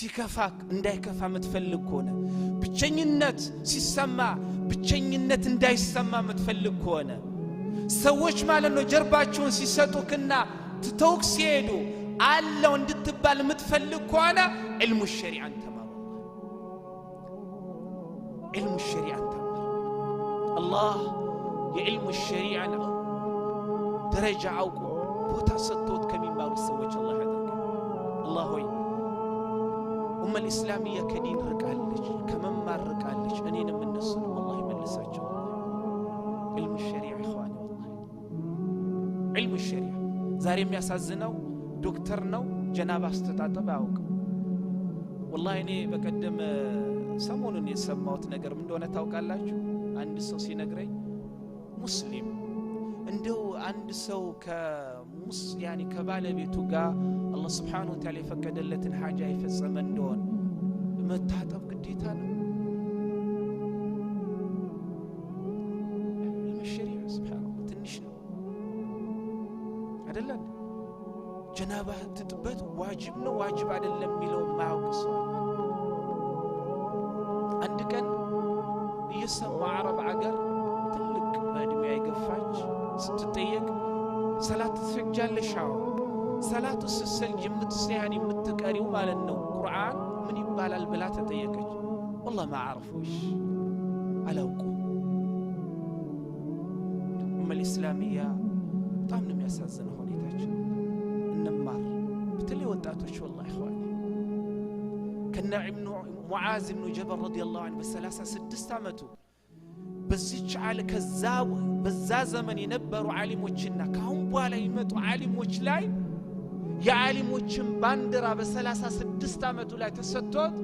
ሲከፋክ እንዳይከፋ ምትፈልግ ከሆነ ብቸኝነት ሲሰማ ብቸኝነት እንዳይሰማ ምትፈልግ ከሆነ ሰዎች ማለት ነው ጀርባቸውን ሲሰጡክና ትተውክ ሲሄዱ አለው እንድትባል ምትፈልግ ከሆነ علم الشريعه ተማር علم الشريعه ተማር الله የعلم الشريعه ደረጃ አውቆ ቦታ ሰጥቶት ከሚማሩ ሰዎች الله ያደርግ الله ሆይ الإسلامية كدين رقالج كممار رقالج أنينا من نسل والله يملساቸው علم الشريعة إخواني والله علم الشريعة زاري የሚያሳዝነው ዶክተር ነው ጀናባ አስተጣጠብ አውቅ والله እኔ በቀደም ሰሞኑን የሰማሁት ነገር ምን እንደሆነ ታውቃላችሁ አንድ ሰው ሲነግረኝ ሙስሊም እንደው አንድ ሰው يعني ከባለቤቱ ጋር الله سبحانه وتعالى يفقدلتن حاجه يفصم እንደሆነ መታጠብ ግዴታ ነው المشريع سبحان الله ትንሽ ነው አይደለም ጀናባ ትጥበት ዋጅብ ነው ዋጅብ አይደለም የሚለው ማያውቅ ሰው አንድ ቀን እየሰማ አረብ አገር ትልቅ በእድሜ ያይገፋች ስትጠየቅ ሰላት ትሰግጃለሽ ሰላቱ ስትሰግጂ የምትሰያኒ የምትቀሪው ማለት ነው ቁርአን ምን ይባላል ብላ ተጠየቀች والله ما اعرفوش አላውቁ الإسلامية በጣም ነው የሚያሳዝነው ሁኔታችን እንማር በተለይ ወጣቶች والله اخواني كنا ابن معاذ بن جبل رضي الله عنه ب36 ዓመቱ በዚች አለ ከዛው በዛ ዘመን የነበሩ ዓሊሞችና ካሁን በኋላ ይመጡ ዓሊሞች ላይ የዓሊሞችን ባንዲራ በ36 ዓመቱ ላይ ተሰጥቶት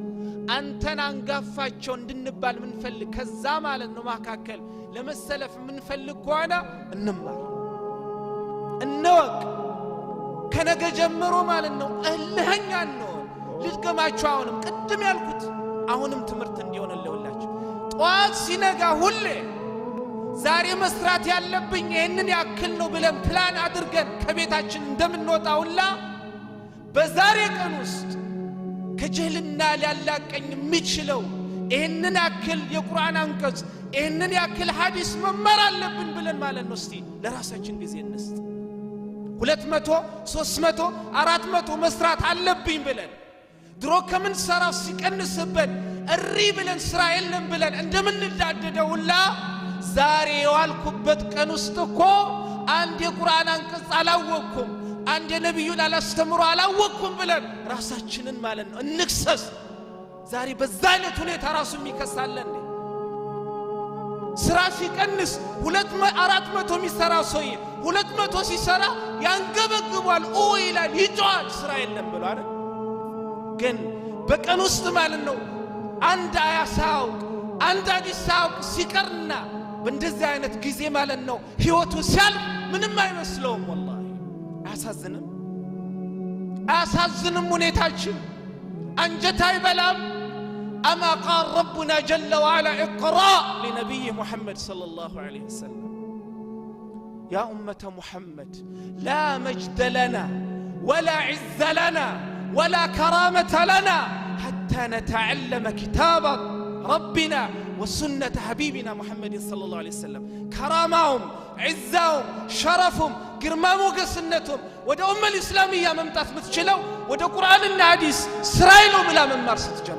አንተን አንጋፋቸው እንድንባል ምን ፈልግ ከዛ ማለት ነው ማካከል ለመሰለፍ ምን ፈልግ ከሆነ እንማር እንወቅ ከነገ ጀምሮ ማለት ነው እልህኛ ነው ልትገማቸው አሁንም ቅድም ያልኩት አሁንም ትምርት እንዲሆንልውላችሁ ጧት ሲነጋ ሁሌ ዛሬ መስራት ያለብኝ ይሄንን ያክል ነው ብለን ፕላን አድርገን ከቤታችን እንደምንወጣውላ በዛሬ ቀን ውስጥ ከጀህልና ሊያላቀኝ የሚችለው ይሄንን ያክል የቁርአን አንቀጽ ይሄንን ያክል ሐዲስ መማር አለብን ብለን ማለት ነው እስቲ ለራሳችን ጊዜ እንስጥ 200 300 400 መስራት አለብኝ ብለን ድሮ ከምን ሰራው ሲቀንስበት እሪ ብለን ስራ የለም ብለን እንደምንዳደደውላ ዛሬ የዋልኩበት ቀን ውስጥ እኮ አንድ የቁርአን አንቀጽ አላወቅኩም አንድ የነብዩን አላስተምሩ አላወቅኩም ብለን ራሳችንን ማለት ነው እንክሰስ ዛሬ በዛ አይነት ሁኔታ ራሱ የሚከሳለን ስራ ሲቀንስ 400 የሚሰራ ሰው 200 ሲሰራ ያንገበግባል ይላል ይጫዋል ስራ የለም ብሎ አይደል ግን በቀን ውስጥ ማለት ነው አንድ አያሳው አንድ አዲሳው ሲቀርና በእንደዚህ አይነት ጊዜ ማለት ነው ህይወቱ ሲያልፍ ምንም አይመስለውም والله አሳዝንም ሁኔታችን አንጀት አይበላም اما قال ربنا جل وعلا اقرا لنبي محمد صلى الله عليه وسلم يا امه محمد لا مجد لنا ولا عز لنا ولا كرامه لنا حتى نتعلم كتاب ربنا وسنة حبيبنا محمد صلى الله عليه وسلم كرامهم عزهم شرفهم قرمامو قسنتهم ودا الإسلامية ممتاث متشلو ودا قرآن الحديث سرايلو بلا ممار ستجمع